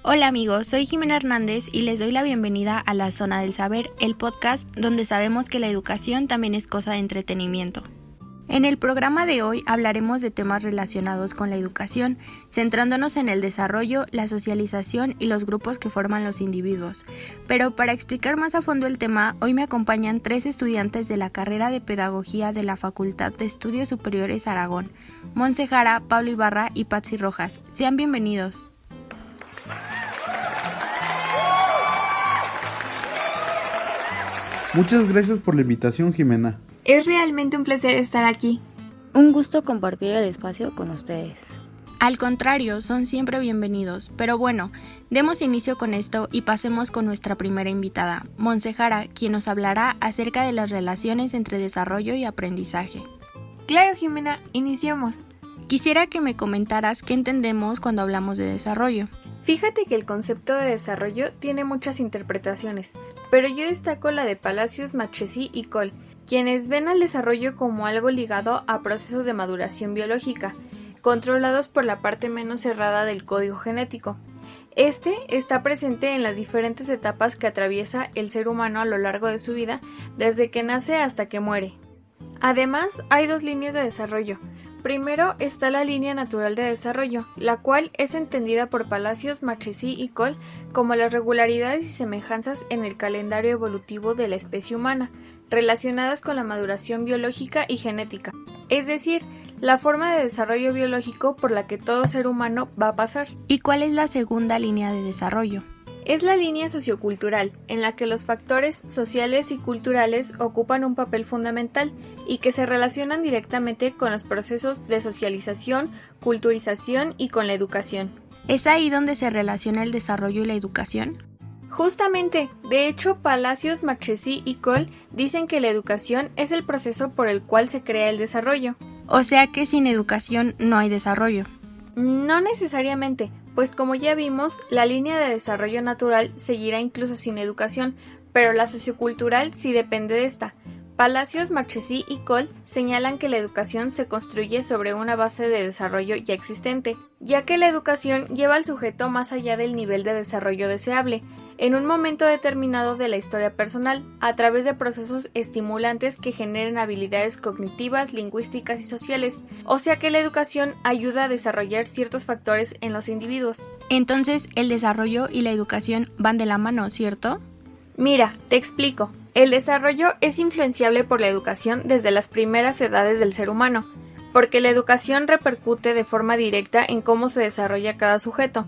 Hola amigos, soy Jimena Hernández y les doy la bienvenida a La Zona del Saber, el podcast donde sabemos que la educación también es cosa de entretenimiento. En el programa de hoy hablaremos de temas relacionados con la educación, centrándonos en el desarrollo, la socialización y los grupos que forman los individuos. Pero para explicar más a fondo el tema, hoy me acompañan 3 estudiantes de la carrera de Pedagogía de la Facultad de Estudios Superiores Aragón, Montse Jara, Pablo Ibarra y Patsy Rojas. Sean bienvenidos. Muchas gracias por la invitación, Jimena. Es realmente un placer estar aquí. Un gusto compartir el espacio con ustedes. Al contrario, son siempre bienvenidos. Pero bueno, demos inicio con esto y pasemos con nuestra primera invitada, Montse Jara, quien nos hablará acerca de las relaciones entre desarrollo y aprendizaje. Claro, Jimena, iniciemos. Quisiera que me comentaras qué entendemos cuando hablamos de desarrollo. Fíjate que el concepto de desarrollo tiene muchas interpretaciones, pero yo destaco la de Palacios, Marchesi y Cole, quienes ven al desarrollo como algo ligado a procesos de maduración biológica, controlados por la parte menos cerrada del código genético. Este está presente en las diferentes etapas que atraviesa el ser humano a lo largo de su vida, desde que nace hasta que muere. Además, hay 2 líneas de desarrollo. Primero está la línea natural de desarrollo, la cual es entendida por Palacios, Marchesi y Cole como las regularidades y semejanzas en el calendario evolutivo de la especie humana, relacionadas con la maduración biológica y genética, es decir, la forma de desarrollo biológico por la que todo ser humano va a pasar. ¿Y cuál es la segunda línea de desarrollo? Es la línea sociocultural, en la que los factores sociales y culturales ocupan un papel fundamental y que se relacionan directamente con los procesos de socialización, culturización y con la educación. ¿Es ahí donde se relaciona el desarrollo y la educación? Justamente, de hecho, Palacios, Marchesi y Cole dicen que la educación es el proceso por el cual se crea el desarrollo. O sea que sin educación no hay desarrollo. No necesariamente, pues como ya vimos, la línea de desarrollo natural seguirá incluso sin educación, pero la sociocultural sí depende de esta. Palacios, Marchesi y Cole señalan que la educación se construye sobre una base de desarrollo ya existente, ya que la educación lleva al sujeto más allá del nivel de desarrollo deseable, en un momento determinado de la historia personal, a través de procesos estimulantes que generen habilidades cognitivas, lingüísticas y sociales, o sea que la educación ayuda a desarrollar ciertos factores en los individuos. Entonces, el desarrollo y la educación van de la mano, ¿cierto? Mira, te explico. El desarrollo es influenciable por la educación desde las primeras edades del ser humano, porque la educación repercute de forma directa en cómo se desarrolla cada sujeto.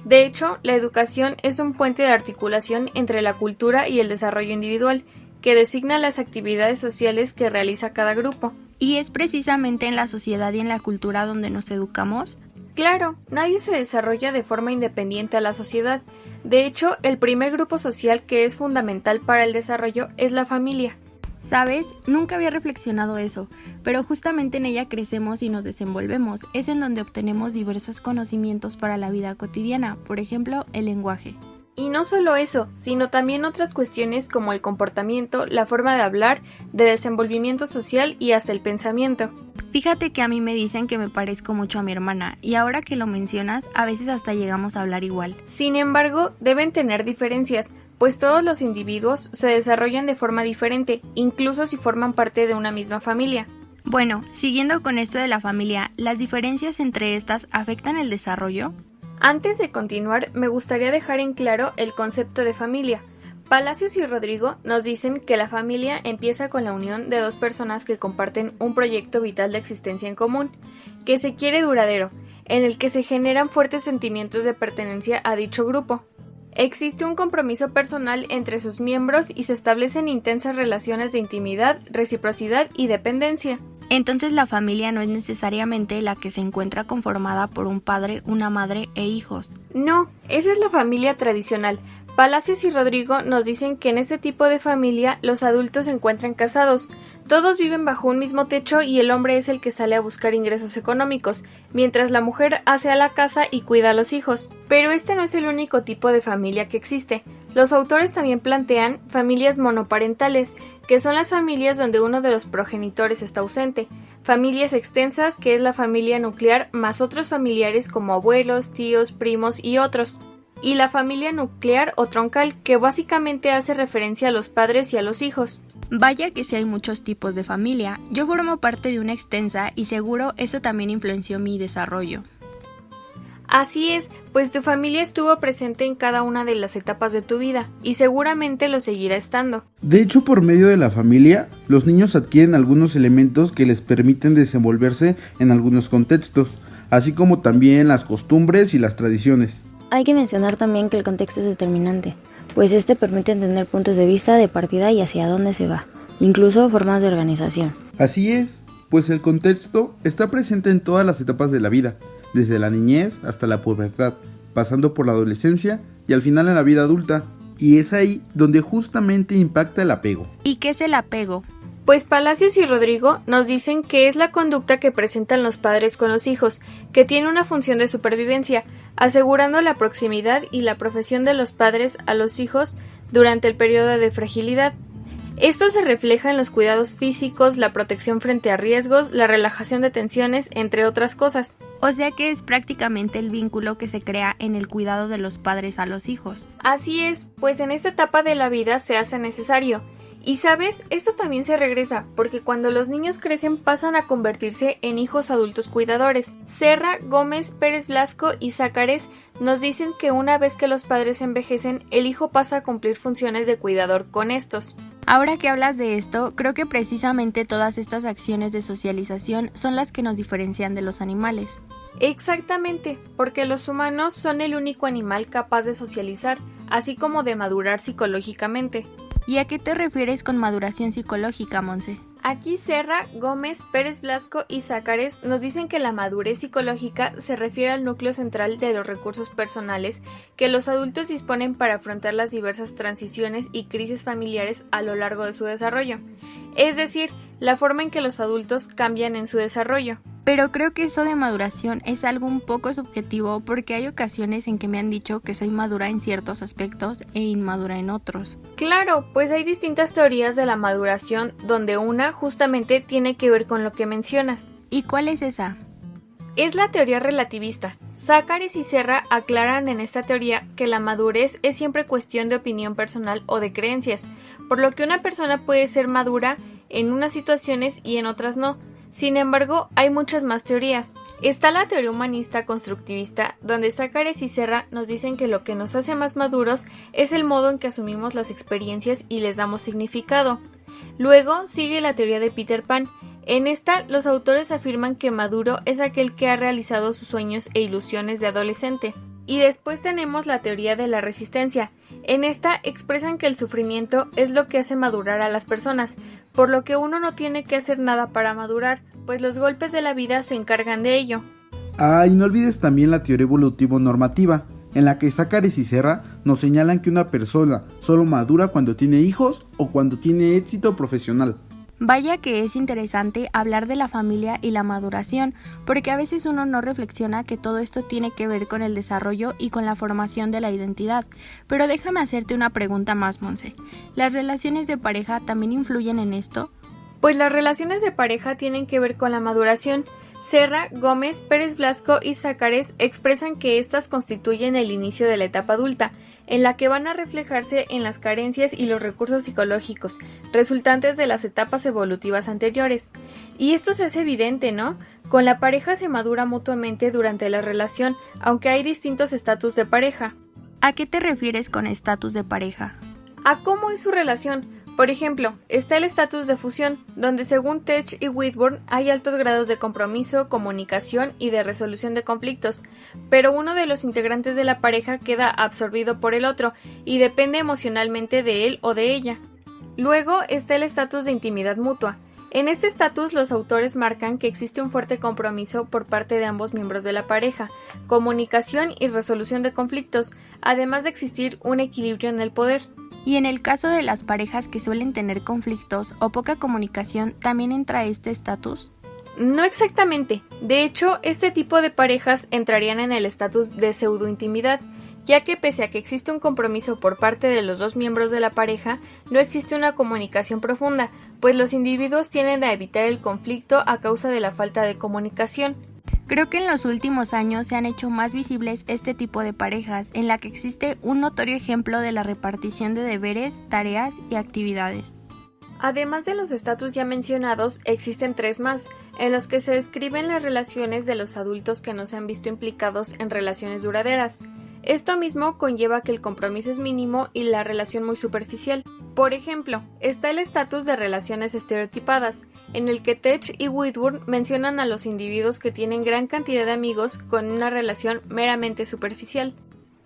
De hecho, la educación es un puente de articulación entre la cultura y el desarrollo individual, que designa las actividades sociales que realiza cada grupo. ¿Y es precisamente en la sociedad y en la cultura donde nos educamos? Claro, nadie se desarrolla de forma independiente a la sociedad. De hecho, el primer grupo social que es fundamental para el desarrollo es la familia. ¿Sabes? Nunca había reflexionado eso, pero justamente en ella crecemos y nos desenvolvemos. Es en donde obtenemos diversos conocimientos para la vida cotidiana, por ejemplo, el lenguaje. Y no solo eso, sino también otras cuestiones como el comportamiento, la forma de hablar, de desenvolvimiento social y hasta el pensamiento. Fíjate que a mí me dicen que me parezco mucho a mi hermana, y ahora que lo mencionas, a veces hasta llegamos a hablar igual. Sin embargo, deben tener diferencias, pues todos los individuos se desarrollan de forma diferente, incluso si forman parte de una misma familia. Bueno, siguiendo con esto de la familia, ¿las diferencias entre estas afectan el desarrollo? Antes de continuar, me gustaría dejar en claro el concepto de familia. Palacios y Rodrigo nos dicen que la familia empieza con la unión de 2 personas que comparten un proyecto vital de existencia en común, que se quiere duradero, en el que se generan fuertes sentimientos de pertenencia a dicho grupo. Existe un compromiso personal entre sus miembros y se establecen intensas relaciones de intimidad, reciprocidad y dependencia. Entonces la familia no es necesariamente la que se encuentra conformada por un padre, una madre e hijos. No, esa es la familia tradicional. Palacios y Rodrigo nos dicen que en este tipo de familia los adultos se encuentran casados. Todos viven bajo un mismo techo y el hombre es el que sale a buscar ingresos económicos, mientras la mujer hace a la casa y cuida a los hijos. Pero este no es el único tipo de familia que existe. Los autores también plantean familias monoparentales, que son las familias donde uno de los progenitores está ausente, familias extensas, que es la familia nuclear, más otros familiares como abuelos, tíos, primos y otros. y la familia nuclear o troncal, que básicamente hace referencia a los padres y a los hijos. Vaya que sí hay muchos tipos de familia. Yo formo parte de una extensa y seguro eso también influenció mi desarrollo. Así es, pues tu familia estuvo presente en cada una de las etapas de tu vida y seguramente lo seguirá estando. De hecho, por medio de la familia, los niños adquieren algunos elementos que les permiten desenvolverse en algunos contextos, así como también las costumbres y las tradiciones. Hay que mencionar también que el contexto es determinante, pues este permite entender puntos de vista de partida y hacia dónde se va, incluso formas de organización. Así es, pues el contexto está presente en todas las etapas de la vida, desde la niñez hasta la pubertad, pasando por la adolescencia y al final en la vida adulta. Y es ahí donde justamente impacta el apego. ¿Y qué es el apego? Pues Palacios y Rodrigo nos dicen que es la conducta que presentan los padres con los hijos, que tiene una función de supervivencia, asegurando la proximidad y la profesión de los padres a los hijos durante el periodo de fragilidad. Esto se refleja en los cuidados físicos, la protección frente a riesgos, la relajación de tensiones, entre otras cosas. O sea que es prácticamente el vínculo que se crea en el cuidado de los padres a los hijos. Así es, pues en esta etapa de la vida se hace necesario. Y sabes, esto también se regresa, porque cuando los niños crecen pasan a convertirse en hijos adultos cuidadores. Serra, Gómez, Pérez Blasco y Zácares nos dicen que una vez que los padres envejecen, el hijo pasa a cumplir funciones de cuidador con estos. Ahora que hablas de esto, creo que precisamente todas estas acciones de socialización son las que nos diferencian de los animales. Exactamente, porque los humanos son el único animal capaz de socializar, así como de madurar psicológicamente. ¿Y a qué te refieres con maduración psicológica, Monse? Aquí Serra, Gómez, Pérez Blasco y Zácares nos dicen que la madurez psicológica se refiere al núcleo central de los recursos personales que los adultos disponen para afrontar las diversas transiciones y crisis familiares a lo largo de su desarrollo, es decir, la forma en que los adultos cambian en su desarrollo. Pero creo que eso de maduración es algo un poco subjetivo porque hay ocasiones en que me han dicho que soy madura en ciertos aspectos e inmadura en otros. Claro, pues hay distintas teorías de la maduración donde una justamente tiene que ver con lo que mencionas. ¿Y cuál es esa? Es la teoría relativista. Zácares y Serra aclaran en esta teoría que la madurez es siempre cuestión de opinión personal o de creencias, por lo que una persona puede ser madura en unas situaciones y en otras no. Sin embargo, hay muchas más teorías. Está la teoría humanista constructivista, donde Zácares y Serra nos dicen que lo que nos hace más maduros es el modo en que asumimos las experiencias y les damos significado. Luego sigue la teoría de Peter Pan. En esta, los autores afirman que maduro es aquel que ha realizado sus sueños e ilusiones de adolescente. Y después tenemos la teoría de la resistencia. En esta expresan que el sufrimiento es lo que hace madurar a las personas, por lo que uno no tiene que hacer nada para madurar, pues los golpes de la vida se encargan de ello. Ah, y no olvides también la teoría evolutivo-normativa, en la que Zácares y Serra nos señalan que una persona solo madura cuando tiene hijos o cuando tiene éxito profesional. Vaya que es interesante hablar de la familia y la maduración, porque a veces uno no reflexiona que todo esto tiene que ver con el desarrollo y con la formación de la identidad. Pero déjame hacerte una pregunta más, Monse. ¿Las relaciones de pareja también influyen en esto? Pues las relaciones de pareja tienen que ver con la maduración. Serra, Gómez, Pérez Blasco y Zácares expresan que éstas constituyen el inicio de la etapa adulta, en la que van a reflejarse en las carencias y los recursos psicológicos, resultantes de las etapas evolutivas anteriores. Y esto se hace evidente, ¿no? Con la pareja se madura mutuamente durante la relación, aunque hay distintos estatus de pareja. ¿A qué te refieres con estatus de pareja? A cómo es su relación. Por ejemplo, está el estatus de fusión, donde según Tech y Whitburn hay altos grados de compromiso, comunicación y de resolución de conflictos, pero uno de los integrantes de la pareja queda absorbido por el otro y depende emocionalmente de él o de ella. Luego está el estatus de intimidad mutua. En este estatus los autores marcan que existe un fuerte compromiso por parte de ambos miembros de la pareja, comunicación y resolución de conflictos, además de existir un equilibrio en el poder. Y en el caso de las parejas que suelen tener conflictos o poca comunicación, ¿también entra este estatus? No exactamente. De hecho, este tipo de parejas entrarían en el estatus de pseudointimidad, ya que pese a que existe un compromiso por parte de los dos miembros de la pareja, no existe una comunicación profunda, pues los individuos tienden a evitar el conflicto a causa de la falta de comunicación. Creo que en los últimos años se han hecho más visibles este tipo de parejas, en la que existe un notorio ejemplo de la repartición de deberes, tareas y actividades. Además de los estatus ya mencionados, existen 3 más, en los que se describen las relaciones de los adultos que no se han visto implicados en relaciones duraderas. Esto mismo conlleva que el compromiso es mínimo y la relación muy superficial. Por ejemplo, está el estatus de relaciones estereotipadas, en el que Tech y Whitburn mencionan a los individuos que tienen gran cantidad de amigos con una relación meramente superficial.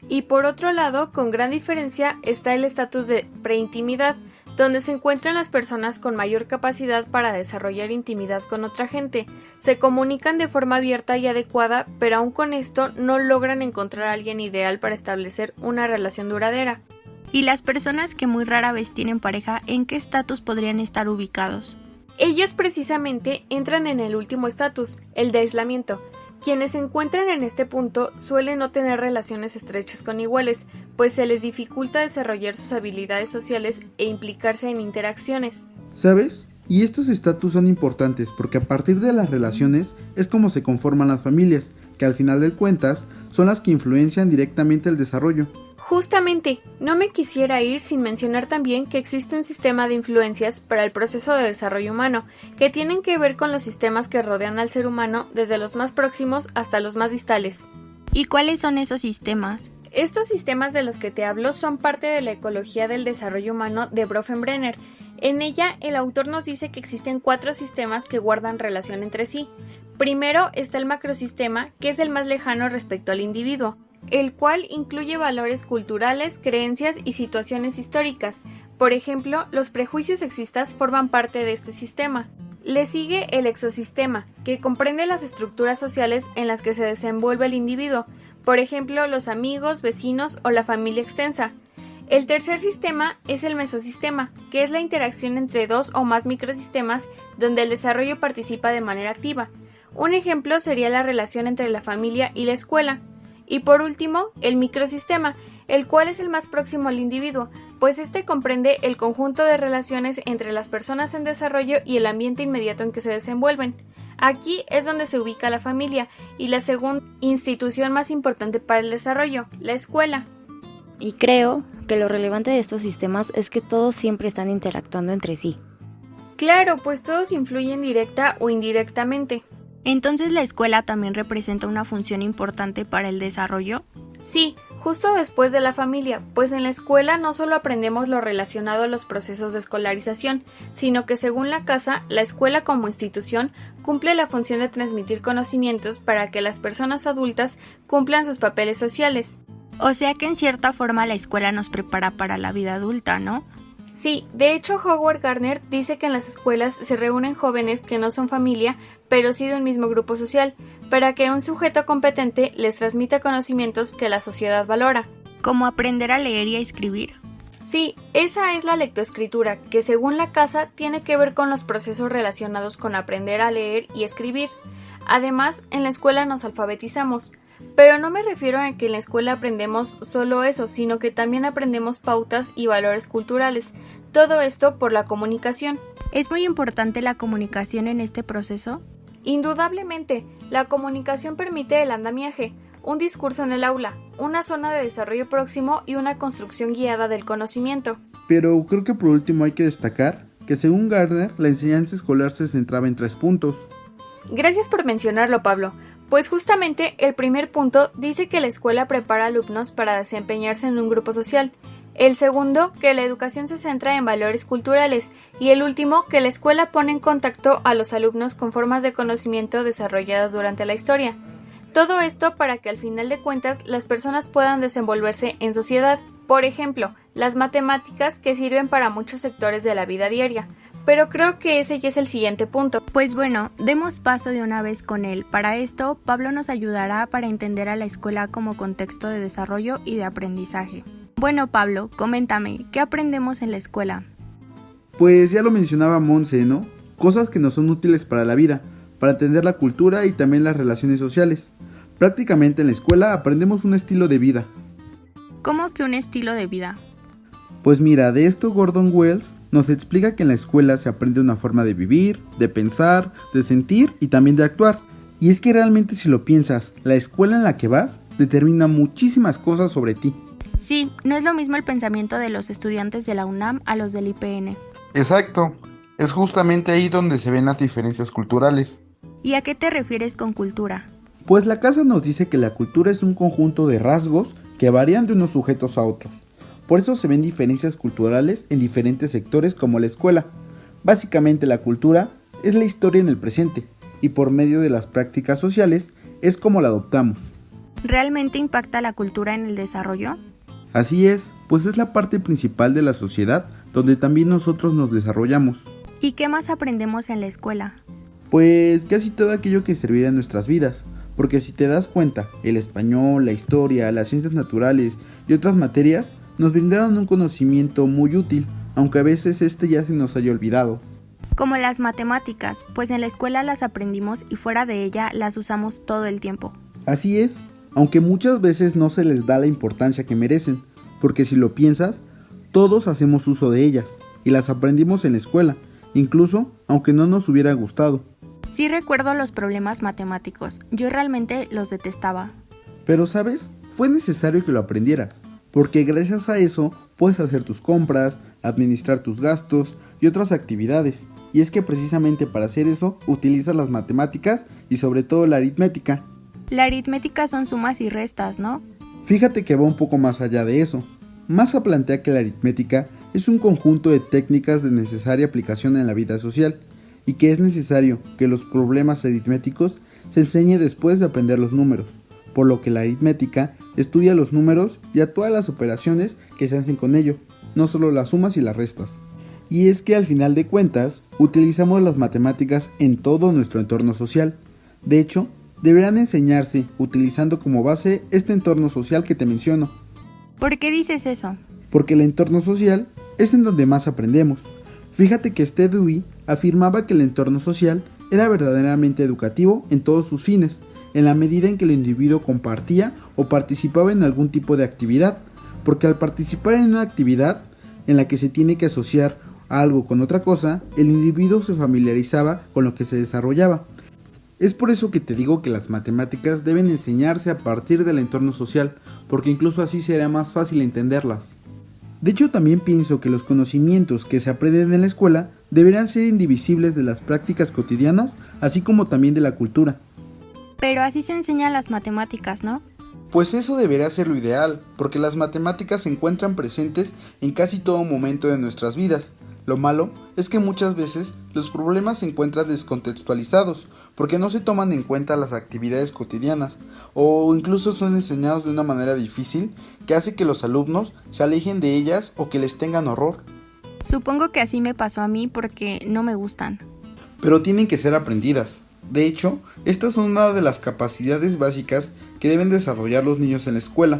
Y por otro lado, con gran diferencia, está el estatus de preintimidad, donde se encuentran las personas con mayor capacidad para desarrollar intimidad con otra gente, se comunican de forma abierta y adecuada, pero aún con esto no logran encontrar a alguien ideal para establecer una relación duradera. ¿Y las personas que muy rara vez tienen pareja, en qué estatus podrían estar ubicados? Ellos precisamente entran en el último estatus, el de aislamiento. Quienes se encuentran en este punto suelen no tener relaciones estrechas con iguales, pues se les dificulta desarrollar sus habilidades sociales e implicarse en interacciones. ¿Sabes? Y estos estatus son importantes porque a partir de las relaciones es como se conforman las familias, que al final de cuentas son las que influencian directamente el desarrollo. Justamente, no me quisiera ir sin mencionar también que existe un sistema de influencias para el proceso de desarrollo humano, que tienen que ver con los sistemas que rodean al ser humano desde los más próximos hasta los más distales. ¿Y cuáles son esos sistemas? Estos sistemas de los que te hablo son parte de la ecología del desarrollo humano de Bronfenbrenner. En ella, el autor nos dice que existen 4 sistemas que guardan relación entre sí. Primero está el macrosistema, que es el más lejano respecto al individuo, el cual incluye valores culturales, creencias y situaciones históricas. Por ejemplo, los prejuicios sexistas forman parte de este sistema. Le sigue el exosistema, que comprende las estructuras sociales en las que se desenvuelve el individuo, por ejemplo, los amigos, vecinos o la familia extensa. El tercer sistema es el mesosistema, que es la interacción entre 2 o más microsistemas donde el desarrollo participa de manera activa. Un ejemplo sería la relación entre la familia y la escuela. Y por último, el microsistema, el cual es el más próximo al individuo, pues este comprende el conjunto de relaciones entre las personas en desarrollo y el ambiente inmediato en que se desenvuelven. Aquí es donde se ubica la familia y la segunda institución más importante para el desarrollo, la escuela. Y creo que lo relevante de estos sistemas es que todos siempre están interactuando entre sí. Claro, pues todos influyen directa o indirectamente. ¿Entonces la escuela también representa una función importante para el desarrollo? Sí, justo después de la familia, pues en la escuela no solo aprendemos lo relacionado a los procesos de escolarización, sino que según la casa, la escuela como institución cumple la función de transmitir conocimientos para que las personas adultas cumplan sus papeles sociales. O sea que en cierta forma la escuela nos prepara para la vida adulta, ¿no? Sí, de hecho Howard Gardner dice que en las escuelas se reúnen jóvenes que no son familia, pero sí de un mismo grupo social, para que un sujeto competente les transmita conocimientos que la sociedad valora. ¿Como aprender a leer y a escribir? Sí, esa es la lectoescritura, que según la casa tiene que ver con los procesos relacionados con aprender a leer y escribir. Además, en la escuela nos alfabetizamos. Pero no me refiero a que en la escuela aprendemos solo eso, sino que también aprendemos pautas y valores culturales. Todo esto por la comunicación. ¿Es muy importante la comunicación en este proceso? Indudablemente, la comunicación permite el andamiaje, un discurso en el aula, una zona de desarrollo próximo y una construcción guiada del conocimiento. Pero creo que por último hay que destacar que según Gardner, la enseñanza escolar se centraba en 3 puntos. Gracias por mencionarlo, Pablo. Pues justamente el primer punto dice que la escuela prepara alumnos para desempeñarse en un grupo social, el segundo que la educación se centra en valores culturales y el último que la escuela pone en contacto a los alumnos con formas de conocimiento desarrolladas durante la historia. Todo esto para que al final de cuentas las personas puedan desenvolverse en sociedad. Por ejemplo, las matemáticas que sirven para muchos sectores de la vida diaria. Pero creo que ese ya es el siguiente punto. Pues bueno, demos paso de una vez con él. Para esto, Pablo nos ayudará para entender a la escuela como contexto de desarrollo y de aprendizaje. Bueno, Pablo, coméntame, ¿qué aprendemos en la escuela? Pues ya lo mencionaba Monse, ¿no? Cosas que nos son útiles para la vida, para entender la cultura y también las relaciones sociales. Prácticamente en la escuela aprendemos un estilo de vida. ¿Cómo que un estilo de vida? Pues mira, de esto Gordon Wells nos explica que en la escuela se aprende una forma de vivir, de pensar, de sentir y también de actuar. Y es que realmente si lo piensas, la escuela en la que vas determina muchísimas cosas sobre ti. Sí, no es lo mismo el pensamiento de los estudiantes de la UNAM a los del IPN. Exacto, es justamente ahí donde se ven las diferencias culturales. ¿Y a qué te refieres con cultura? Pues la casa nos dice que la cultura es un conjunto de rasgos que varían de unos sujetos a otros. Por eso se ven diferencias culturales en diferentes sectores como la escuela. Básicamente la cultura es la historia en el presente y por medio de las prácticas sociales es como la adoptamos. ¿Realmente impacta la cultura en el desarrollo? Así es, pues es la parte principal de la sociedad donde también nosotros nos desarrollamos. ¿Y qué más aprendemos en la escuela? Pues casi todo aquello que servirá en nuestras vidas, porque si te das cuenta, el español, la historia, las ciencias naturales y otras materias nos brindaron un conocimiento muy útil, aunque a veces ya se nos haya olvidado. Como las matemáticas, pues en la escuela las aprendimos y fuera de ella las usamos todo el tiempo. Así es, aunque muchas veces no se les da la importancia que merecen, porque si lo piensas, todos hacemos uso de ellas y las aprendimos en la escuela, incluso aunque no nos hubiera gustado. Sí recuerdo los problemas matemáticos, yo realmente los detestaba. Pero ¿sabes? Fue necesario que lo aprendieras, porque gracias a eso puedes hacer tus compras, administrar tus gastos y otras actividades. Y es que precisamente para hacer eso utilizas las matemáticas y sobre todo la aritmética. La aritmética son sumas y restas, ¿no? Fíjate que va un poco más allá de eso. Massa plantea que la aritmética es un conjunto de técnicas de necesaria aplicación en la vida social y que es necesario que los problemas aritméticos se enseñe después de aprender los números, por lo que la aritmética estudia los números y a todas las operaciones que se hacen con ello, no solo las sumas y las restas. Y es que al final de cuentas, utilizamos las matemáticas en todo nuestro entorno social. De hecho, deberán enseñarse utilizando como base este entorno social que te menciono. ¿Por qué dices eso? Porque el entorno social es en donde más aprendemos. Fíjate que Dewey afirmaba que el entorno social era verdaderamente educativo en todos sus fines, en la medida en que el individuo compartía o participaba en algún tipo de actividad, porque al participar en una actividad en la que se tiene que asociar algo con otra cosa, el individuo se familiarizaba con lo que se desarrollaba. Es por eso que te digo que las matemáticas deben enseñarse a partir del entorno social, porque incluso así será más fácil entenderlas. De hecho, también pienso que los conocimientos que se aprenden en la escuela deberán ser indivisibles de las prácticas cotidianas, así como también de la cultura. Pero así se enseñan las matemáticas, ¿no? Pues eso debería ser lo ideal, porque las matemáticas se encuentran presentes en casi todo momento de nuestras vidas. Lo malo es que muchas veces los problemas se encuentran descontextualizados, porque no se toman en cuenta las actividades cotidianas, o incluso son enseñados de una manera difícil que hace que los alumnos se alejen de ellas o que les tengan horror. Supongo que así me pasó a mí porque no me gustan. Pero tienen que ser aprendidas. De hecho, estas son una de las capacidades básicas que deben desarrollar los niños en la escuela.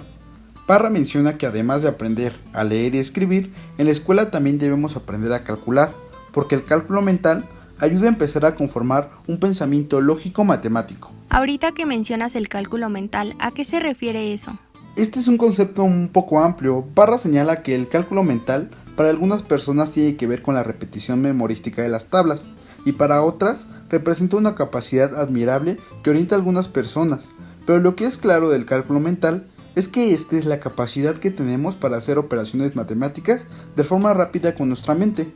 Parra menciona que además de aprender a leer y escribir, en la escuela también debemos aprender a calcular, porque el cálculo mental ayuda a empezar a conformar un pensamiento lógico-matemático. Ahorita que mencionas el cálculo mental, ¿a qué se refiere eso? Este es un concepto un poco amplio. Parra señala que el cálculo mental para algunas personas tiene que ver con la repetición memorística de las tablas, y para otras representa una capacidad admirable que orienta a algunas personas, pero lo que es claro del cálculo mental es que esta es la capacidad que tenemos para hacer operaciones matemáticas de forma rápida con nuestra mente.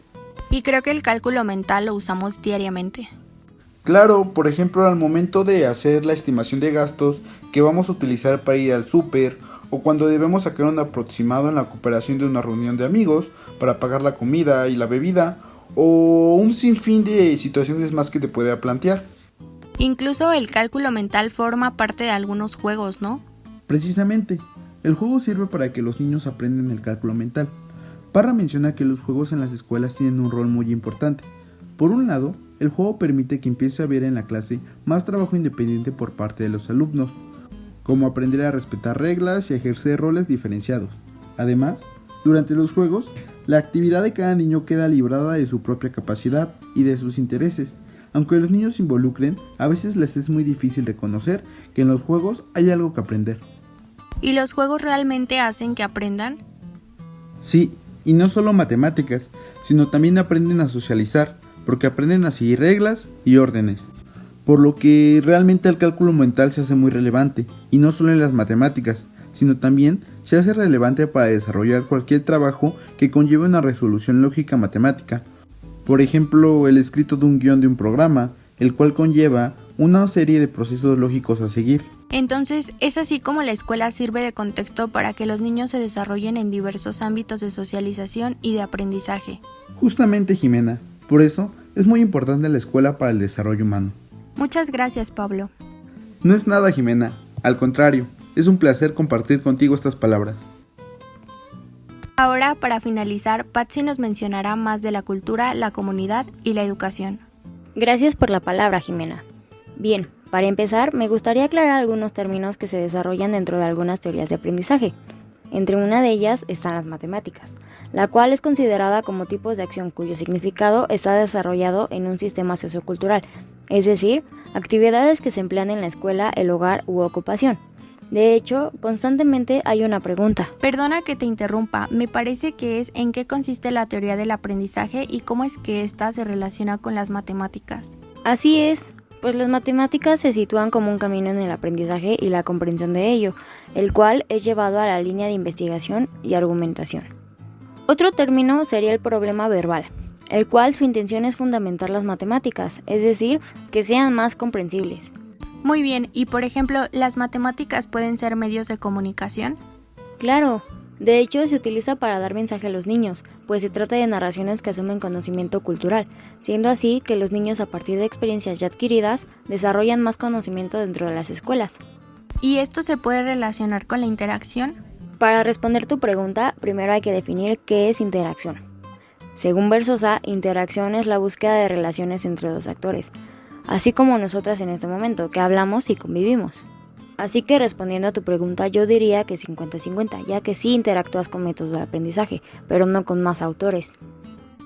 Y creo que el cálculo mental lo usamos diariamente. Claro, por ejemplo al momento de hacer la estimación de gastos que vamos a utilizar para ir al súper, o cuando debemos sacar un aproximado en la cooperación de una reunión de amigos para pagar la comida y la bebida, o un sinfín de situaciones más que te podría plantear. Incluso el cálculo mental forma parte de algunos juegos, ¿no? Precisamente, el juego sirve para que los niños aprendan el cálculo mental. Parra menciona que los juegos en las escuelas tienen un rol muy importante. Por un lado, el juego permite que empiece a haber en la clase más trabajo independiente por parte de los alumnos, como aprender a respetar reglas y ejercer roles diferenciados. Además, durante los juegos, la actividad de cada niño queda librada de su propia capacidad y de sus intereses. Aunque los niños se involucren, a veces les es muy difícil reconocer que en los juegos hay algo que aprender. ¿Y los juegos realmente hacen que aprendan? Sí, y no solo matemáticas, sino también aprenden a socializar, porque aprenden a seguir reglas y órdenes. por lo que realmente el cálculo mental se hace muy relevante, y no solo en las matemáticas, sino también se hace relevante para desarrollar cualquier trabajo que conlleve una resolución lógica matemática. Por ejemplo, el escrito de un guión de un programa, el cual conlleva una serie de procesos lógicos a seguir. Entonces, es así como la escuela sirve de contexto para que los niños se desarrollen en diversos ámbitos de socialización y de aprendizaje. Justamente, Jimena, por eso es muy importante la escuela para el desarrollo humano. Muchas gracias, Pablo. No es nada, Jimena, al contrario, es un placer compartir contigo estas palabras. Ahora, para finalizar, Patsy nos mencionará más de la cultura, la comunidad y la educación. Gracias por la palabra, Jimena. Bien, para empezar, me gustaría aclarar algunos términos que se desarrollan dentro de algunas teorías de aprendizaje. Entre una de ellas están las matemáticas, la cual es considerada como tipos de acción cuyo significado está desarrollado en un sistema sociocultural, es decir, actividades que se emplean en la escuela, el hogar u ocupación. De hecho, constantemente hay una pregunta. Perdona que te interrumpa, me parece que es en qué consiste la teoría del aprendizaje y cómo es que ésta se relaciona con las matemáticas. Así es, pues las matemáticas se sitúan como un camino en el aprendizaje y la comprensión de ello, el cual es llevado a la línea de investigación y argumentación. Otro término sería el problema verbal, el cual su intención es fundamentar las matemáticas, es decir, que sean más comprensibles. Muy bien, y por ejemplo, ¿las matemáticas pueden ser medios de comunicación? Claro, de hecho se utiliza para dar mensaje a los niños, pues se trata de narraciones que asumen conocimiento cultural, siendo así que los niños a partir de experiencias ya adquiridas desarrollan más conocimiento dentro de las escuelas. ¿Y esto se puede relacionar con la interacción? Para responder tu pregunta, primero hay que definir qué es interacción. Según Versosa, interacción es la búsqueda de relaciones entre dos actores, así como nosotras en este momento, que hablamos y convivimos. Así que respondiendo a tu pregunta, yo diría que 50-50, ya que sí interactúas con métodos de aprendizaje, pero no con más autores.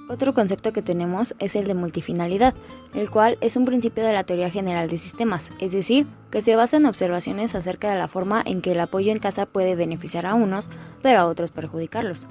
Otro concepto que tenemos es el de multifinalidad, el cual es un principio de la teoría general de sistemas, es decir, que se basa en observaciones acerca de la forma en que el apoyo en casa puede beneficiar a unos, pero a otros perjudicarlos.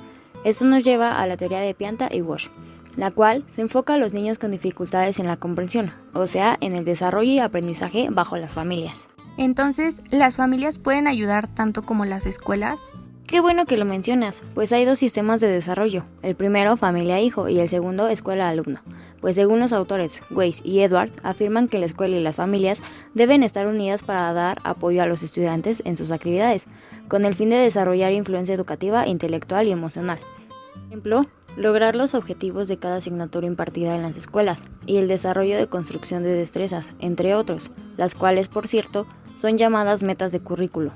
Esto nos lleva a la teoría de Pianta y Walsh, la cual se enfoca a los niños con dificultades en la comprensión, o sea, en el desarrollo y aprendizaje bajo las familias. Entonces, ¿las familias pueden ayudar tanto como las escuelas? Qué bueno que lo mencionas, pues hay dos sistemas de desarrollo, el primero familia-hijo y el segundo escuela-alumno, pues según los autores Weiss y Edwards afirman que la escuela y las familias deben estar unidas para dar apoyo a los estudiantes en sus actividades, con el fin de desarrollar influencia educativa, intelectual y emocional. Por ejemplo, lograr los objetivos de cada asignatura impartida en las escuelas y el desarrollo de construcción de destrezas, entre otros, las cuales, por cierto, son llamadas metas de currículo.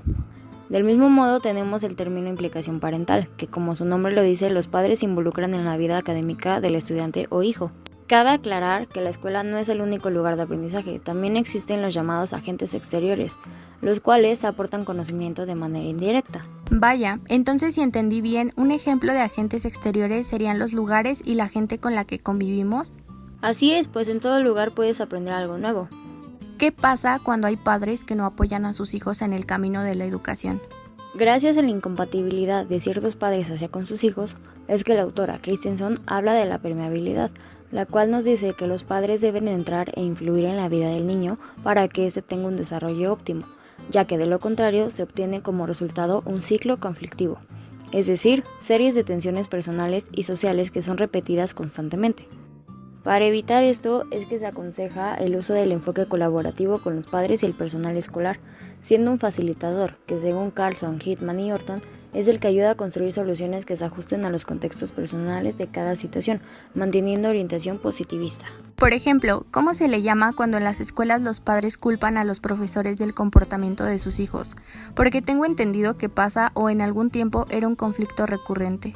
Del mismo modo tenemos el término implicación parental, que como su nombre lo dice, los padres se involucran en la vida académica del estudiante o hijo. Cabe aclarar que la escuela no es el único lugar de aprendizaje, también existen los llamados agentes exteriores, los cuales aportan conocimiento de manera indirecta. Vaya, entonces si entendí bien, un ejemplo de agentes exteriores serían los lugares y la gente con la que convivimos. Así es, pues en todo lugar puedes aprender algo nuevo. ¿Qué pasa cuando hay padres que no apoyan a sus hijos en el camino de la educación? Gracias a la incompatibilidad de ciertos padres hacia con sus hijos, es que la autora Christensen habla de la permeabilidad, la cual nos dice que los padres deben entrar e influir en la vida del niño para que éste tenga un desarrollo óptimo, ya que de lo contrario se obtiene como resultado un ciclo conflictivo, es decir, series de tensiones personales y sociales que son repetidas constantemente. Para evitar esto es que se aconseja el uso del enfoque colaborativo con los padres y el personal escolar, siendo un facilitador que según Carlson, Hitman y Orton es el que ayuda a construir soluciones que se ajusten a los contextos personales de cada situación, manteniendo orientación positivista. Por ejemplo, ¿cómo se le llama cuando en las escuelas los padres culpan a los profesores del comportamiento de sus hijos? Porque tengo entendido que pasa o en algún tiempo era un conflicto recurrente.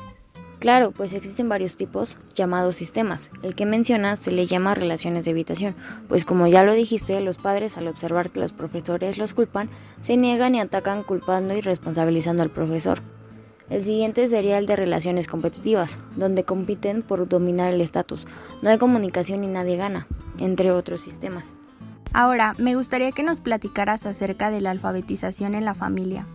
Claro, pues existen varios tipos llamados sistemas. El que mencionas se le llama relaciones de evitación, pues como ya lo dijiste, los padres al observar que los profesores los culpan, se niegan y atacan culpando y responsabilizando al profesor. El siguiente sería el de relaciones competitivas, donde compiten por dominar el estatus. No hay comunicación y nadie gana, entre otros sistemas. Ahora, me gustaría que nos platicaras acerca de la alfabetización en la familia.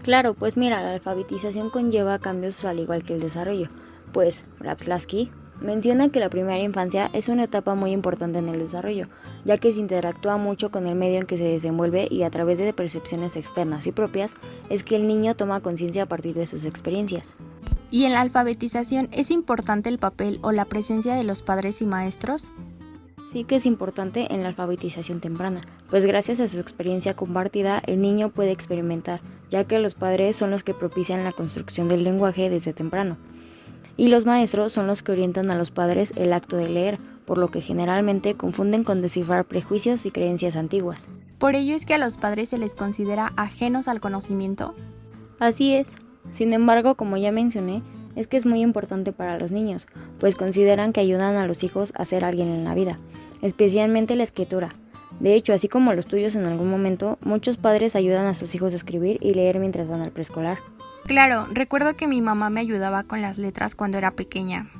Claro, pues mira, la alfabetización conlleva cambios al igual que el desarrollo, pues Brapslavsky Menciona que la primera infancia es una etapa muy importante en el desarrollo, ya que se interactúa mucho con el medio en que se desenvuelve y a través de percepciones externas y propias es que el niño toma conciencia a partir de sus experiencias. ¿Y en la alfabetización es importante el papel o la presencia de los padres y maestros? Sí que es importante en la alfabetización temprana, pues gracias a su experiencia compartida el niño puede experimentar, ya que los padres son los que propician la construcción del lenguaje desde temprano. Y los maestros son los que orientan a los padres el acto de leer, por lo que generalmente confunden con descifrar prejuicios y creencias antiguas. ¿Por ello es que a los padres se les considera ajenos al conocimiento? Así es. Sin embargo, como ya mencioné, es que es muy importante para los niños, pues consideran que ayudan a los hijos a ser alguien en la vida, especialmente la escritura. De hecho, así como los tuyos en algún momento, muchos padres ayudan a sus hijos a escribir y leer mientras van al preescolar. Claro, recuerdo que mi mamá me ayudaba con las letras cuando era pequeña.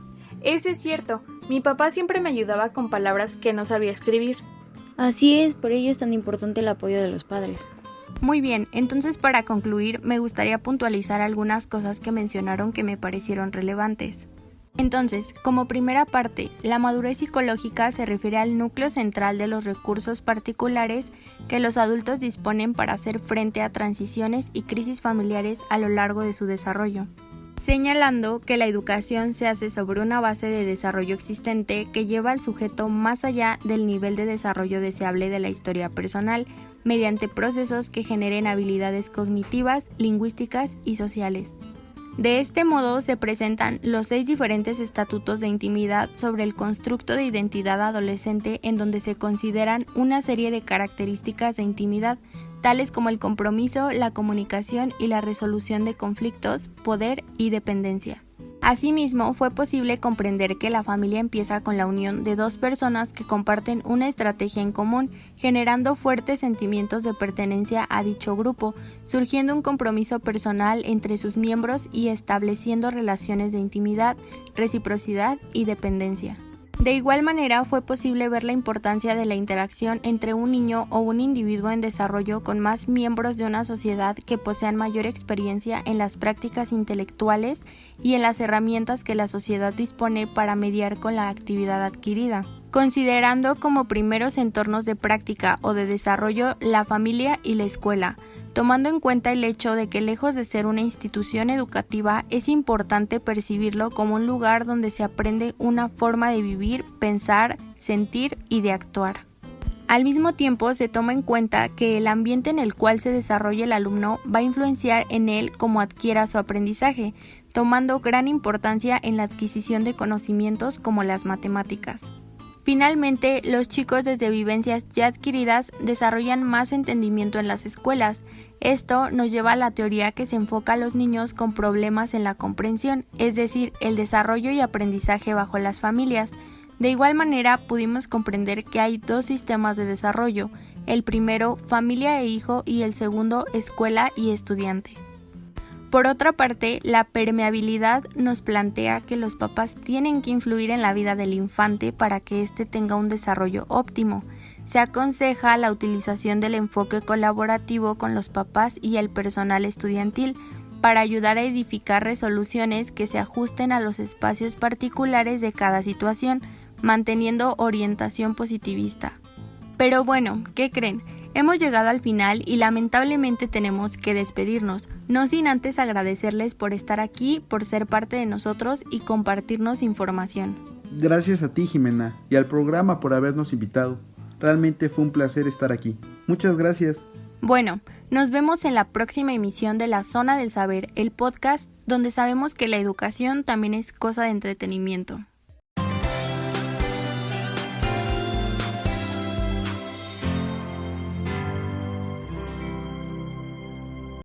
Eso es cierto, mi papá siempre me ayudaba con palabras que no sabía escribir. Así es, por ello es tan importante el apoyo de los padres. Muy bien, entonces para concluir me gustaría puntualizar algunas cosas que mencionaron que me parecieron relevantes. Entonces, como primera parte, la madurez psicológica se refiere al núcleo central de los recursos particulares que los adultos disponen para hacer frente a transiciones y crisis familiares a lo largo de su desarrollo, señalando que la educación se hace sobre una base de desarrollo existente que lleva al sujeto más allá del nivel de desarrollo deseable de la historia personal, mediante procesos que generen habilidades cognitivas, lingüísticas y sociales. De este modo se presentan los 6 diferentes estatutos de intimidad sobre el constructo de identidad adolescente, en donde se consideran una serie de características de intimidad, tales como el compromiso, la comunicación y la resolución de conflictos, poder y dependencia. Asimismo, fue posible comprender que la familia empieza con la unión de 2 personas que comparten una estrategia en común, generando fuertes sentimientos de pertenencia a dicho grupo, surgiendo un compromiso personal entre sus miembros y estableciendo relaciones de intimidad, reciprocidad y dependencia. De igual manera, fue posible ver la importancia de la interacción entre un niño o un individuo en desarrollo con más miembros de una sociedad que posean mayor experiencia en las prácticas intelectuales y en las herramientas que la sociedad dispone para mediar con la actividad adquirida, considerando como primeros entornos de práctica o de desarrollo la familia y la escuela, tomando en cuenta el hecho de que lejos de ser una institución educativa, es importante percibirlo como un lugar donde se aprende una forma de vivir, pensar, sentir y de actuar. Al mismo tiempo, se toma en cuenta que el ambiente en el cual se desarrolla el alumno va a influenciar en él cómo adquiera su aprendizaje, tomando gran importancia en la adquisición de conocimientos como las matemáticas. Finalmente, los chicos desde vivencias ya adquiridas desarrollan más entendimiento en las escuelas. Esto nos lleva a la teoría que se enfoca a los niños con problemas en la comprensión, es decir, el desarrollo y aprendizaje bajo las familias. De igual manera, pudimos comprender que hay 2 sistemas de desarrollo, el primero, familia e hijo, y el segundo, escuela y estudiante. Por otra parte, la permeabilidad nos plantea que los papás tienen que influir en la vida del infante para que éste tenga un desarrollo óptimo. Se aconseja la utilización del enfoque colaborativo con los papás y el personal estudiantil para ayudar a edificar resoluciones que se ajusten a los espacios particulares de cada situación, manteniendo orientación positivista. Pero bueno, ¿qué creen? Hemos llegado al final y lamentablemente tenemos que despedirnos, no sin antes agradecerles por estar aquí, por ser parte de nosotros y compartirnos información. Gracias a ti, Jimena, y al programa por habernos invitado. Realmente fue un placer estar aquí. Muchas gracias. Bueno, nos vemos en la próxima emisión de La Zona del Saber, el podcast donde sabemos que la educación también es cosa de entretenimiento.